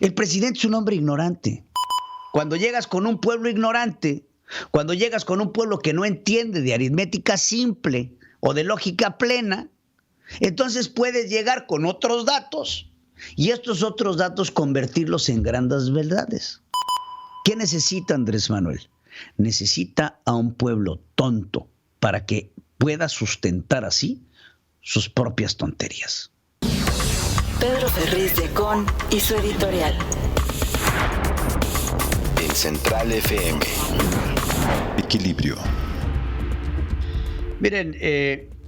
El presidente es un hombre ignorante. Cuando llegas con un pueblo ignorante, cuando llegas con un pueblo que no entiende de aritmética simple o de lógica plena, entonces puedes llegar con otros datos y estos otros datos convertirlos en grandes verdades. ¿Qué necesita Andrés Manuel? Necesita a un pueblo tonto para que pueda sustentar así sus propias tonterías. Pedro Ferriz de Con y su editorial. En Central FM. Equilibrio. Miren,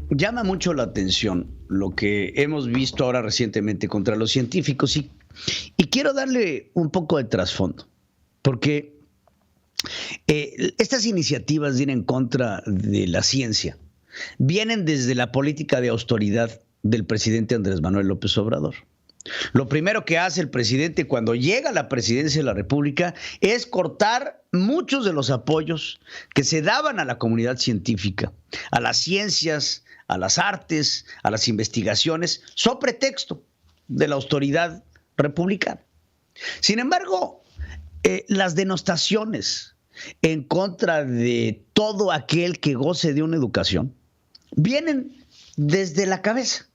llama mucho la atención lo que hemos visto ahora recientemente contra los científicos y quiero darle un poco de trasfondo, porque estas iniciativas de ir en contra de la ciencia vienen desde la política de austeridad del presidente Andrés Manuel López Obrador. Lo primero que hace el presidente cuando llega a la presidencia de la República es cortar muchos de los apoyos que se daban a la comunidad científica, a las ciencias, a las artes, a las investigaciones, sobre pretexto de la austeridad republicana. Sin embargo, las denostaciones en contra de todo aquel que goce de una educación vienen desde la cabeza,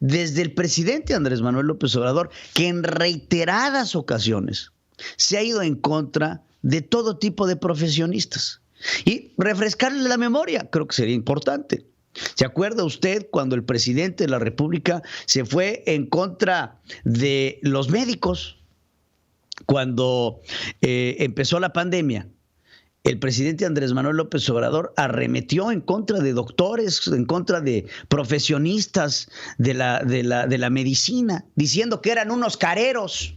desde el presidente Andrés Manuel López Obrador, que en reiteradas ocasiones se ha ido en contra de todo tipo de profesionistas. Y refrescarle la memoria, creo que sería importante. ¿Se acuerda usted cuando el presidente de la República se fue en contra de los médicos? Cuando empezó la pandemia, el presidente Andrés Manuel López Obrador arremetió en contra de doctores, en contra de profesionistas de la medicina, diciendo que eran unos careros.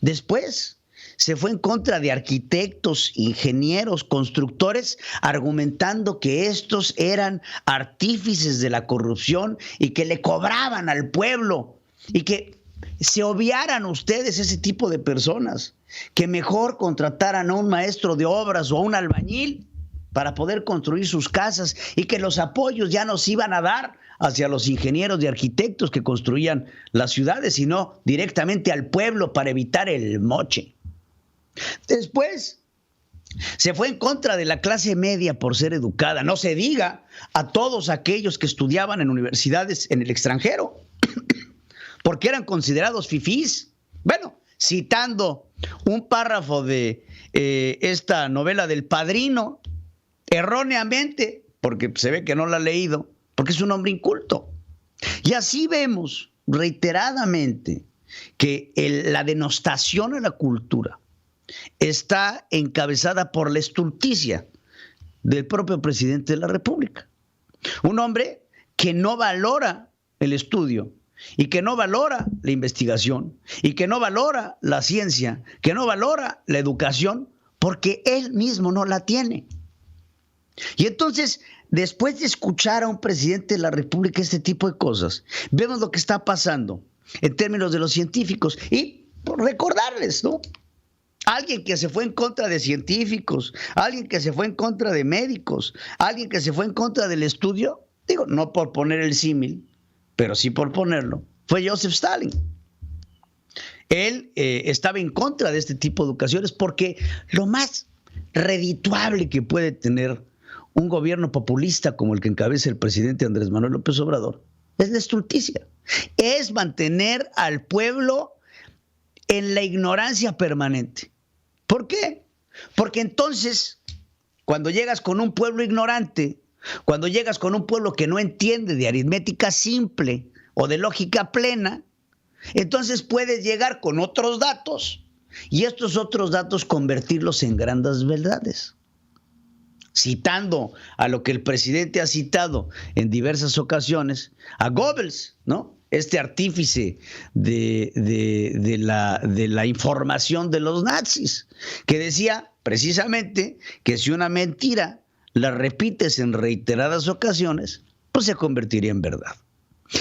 Después se fue en contra de arquitectos, ingenieros, constructores, argumentando que estos eran artífices de la corrupción y que le cobraban al pueblo y que se obviaran ustedes ese tipo de personas, que mejor contrataran a un maestro de obras o a un albañil para poder construir sus casas y que los apoyos ya nos iban a dar hacia los ingenieros y arquitectos que construían las ciudades, sino directamente al pueblo para evitar el moche. Después se fue en contra de la clase media por ser educada, no se diga a todos aquellos que estudiaban en universidades en el extranjero, porque eran considerados fifís. Bueno, citando un párrafo de esta novela del Padrino, erróneamente, porque se ve que no la ha leído, porque es un hombre inculto. Y así vemos reiteradamente que la denostación a la cultura está encabezada por la estulticia del propio presidente de la República. Un hombre que no valora el estudio y que no valora la investigación y que no valora la ciencia, que no valora la educación, porque él mismo no la tiene. Y entonces, después de escuchar a un presidente de la República este tipo de cosas, vemos lo que está pasando en términos de los científicos y recordarles, ¿no? Alguien que se fue en contra de científicos, alguien que se fue en contra de médicos, alguien que se fue en contra del estudio, digo, no por poner el símil, pero sí por ponerlo, fue Joseph Stalin. Él estaba en contra de este tipo de educaciones porque lo más redituable que puede tener un gobierno populista como el que encabeza el presidente Andrés Manuel López Obrador es la estulticia, es mantener al pueblo en la ignorancia permanente. ¿Por qué? Porque entonces, cuando llegas con un pueblo ignorante, cuando llegas con un pueblo que no entiende de aritmética simple o de lógica plena, entonces puedes llegar con otros datos y estos otros datos convertirlos en grandes verdades. Citando a lo que el presidente ha citado en diversas ocasiones, a Goebbels, ¿no? Este artífice de la información de los nazis, que decía precisamente que si una mentira la repites en reiteradas ocasiones, pues se convertiría en verdad.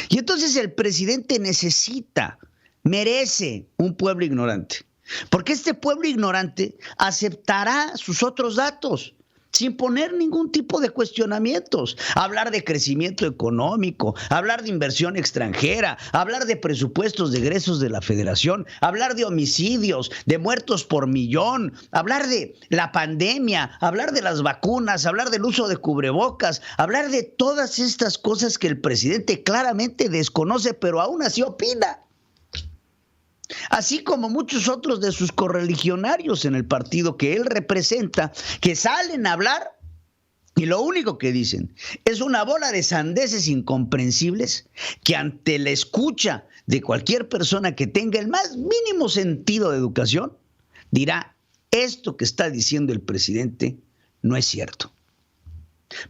Y entonces el presidente merece un pueblo ignorante, porque este pueblo ignorante aceptará sus otros datos. sin poner ningún tipo de cuestionamientos. Hablar de crecimiento económico, hablar de inversión extranjera, hablar de presupuestos de egresos de la Federación, hablar de homicidios, de muertos por millón, hablar de la pandemia, hablar de las vacunas, hablar del uso de cubrebocas, hablar de todas estas cosas que el presidente claramente desconoce, pero aún así opina. Así como muchos otros de sus correligionarios en el partido que él representa, que salen a hablar y lo único que dicen es una bola de sandeces incomprensibles que ante la escucha de cualquier persona que tenga el más mínimo sentido de educación, dirá, esto que está diciendo el presidente no es cierto.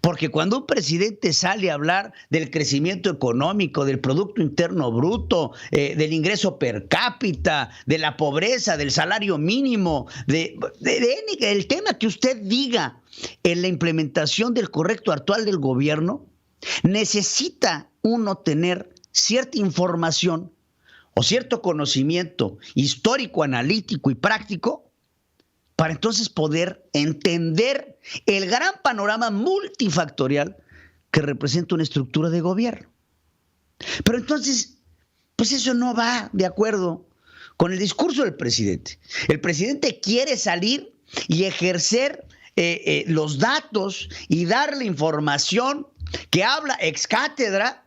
Porque cuando un presidente sale a hablar del crecimiento económico, del Producto Interno Bruto, del ingreso per cápita, de la pobreza, del salario mínimo, del tema que usted diga en la implementación del correcto actual del gobierno, necesita uno tener cierta información o cierto conocimiento histórico, analítico y práctico para entonces poder entender el gran panorama multifactorial que representa una estructura de gobierno. Pero entonces, pues eso no va de acuerdo con el discurso del presidente. El presidente quiere salir y ejercer los datos y darle información que habla ex cátedra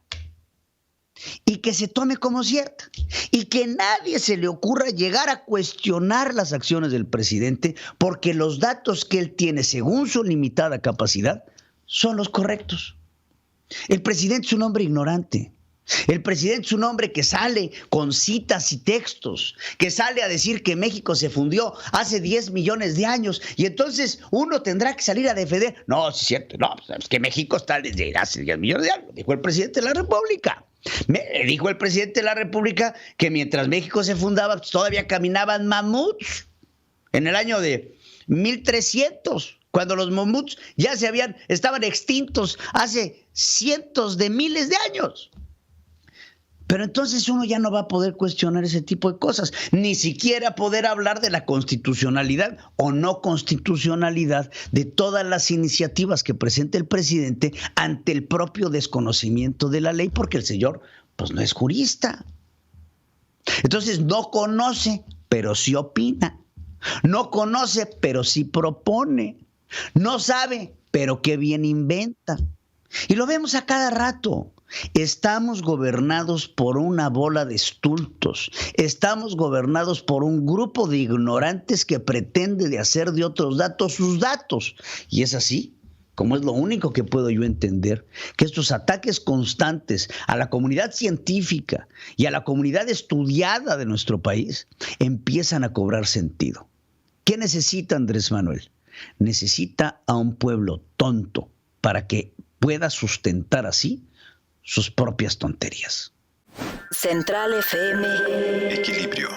y que se tome como cierta y que nadie se le ocurra llegar a cuestionar las acciones del presidente porque los datos que él tiene según su limitada capacidad son los correctos. El presidente es un hombre ignorante. El presidente es un hombre que sale con citas y textos, que sale a decir que México se fundió hace 10 millones de años y entonces uno tendrá que salir a defender. No, es cierto, no, es que México está desde hace 10 millones de años, dijo el presidente de la República. Dijo el presidente de la República que mientras México se fundaba pues, todavía caminaban mamuts en el año de 1300, cuando los mamuts ya estaban extintos hace cientos de miles de años. Pero entonces uno ya no va a poder cuestionar ese tipo de cosas, ni siquiera poder hablar de la constitucionalidad o no constitucionalidad de todas las iniciativas que presenta el presidente ante el propio desconocimiento de la ley, porque el señor pues no es jurista. Entonces no conoce, pero sí opina. No conoce, pero sí propone. No sabe, pero qué bien inventa. Y lo vemos a cada rato. Estamos gobernados por una bola de estultos. Estamos gobernados por un grupo de ignorantes que pretende de hacer de otros datos sus datos. Y es así, como es lo único que puedo yo entender, que estos ataques constantes a la comunidad científica y a la comunidad estudiada de nuestro país empiezan a cobrar sentido. ¿Qué necesita Andrés Manuel? Necesita a un pueblo tonto para que pueda sustentar así sus propias tonterías. Central FM. Equilibrio.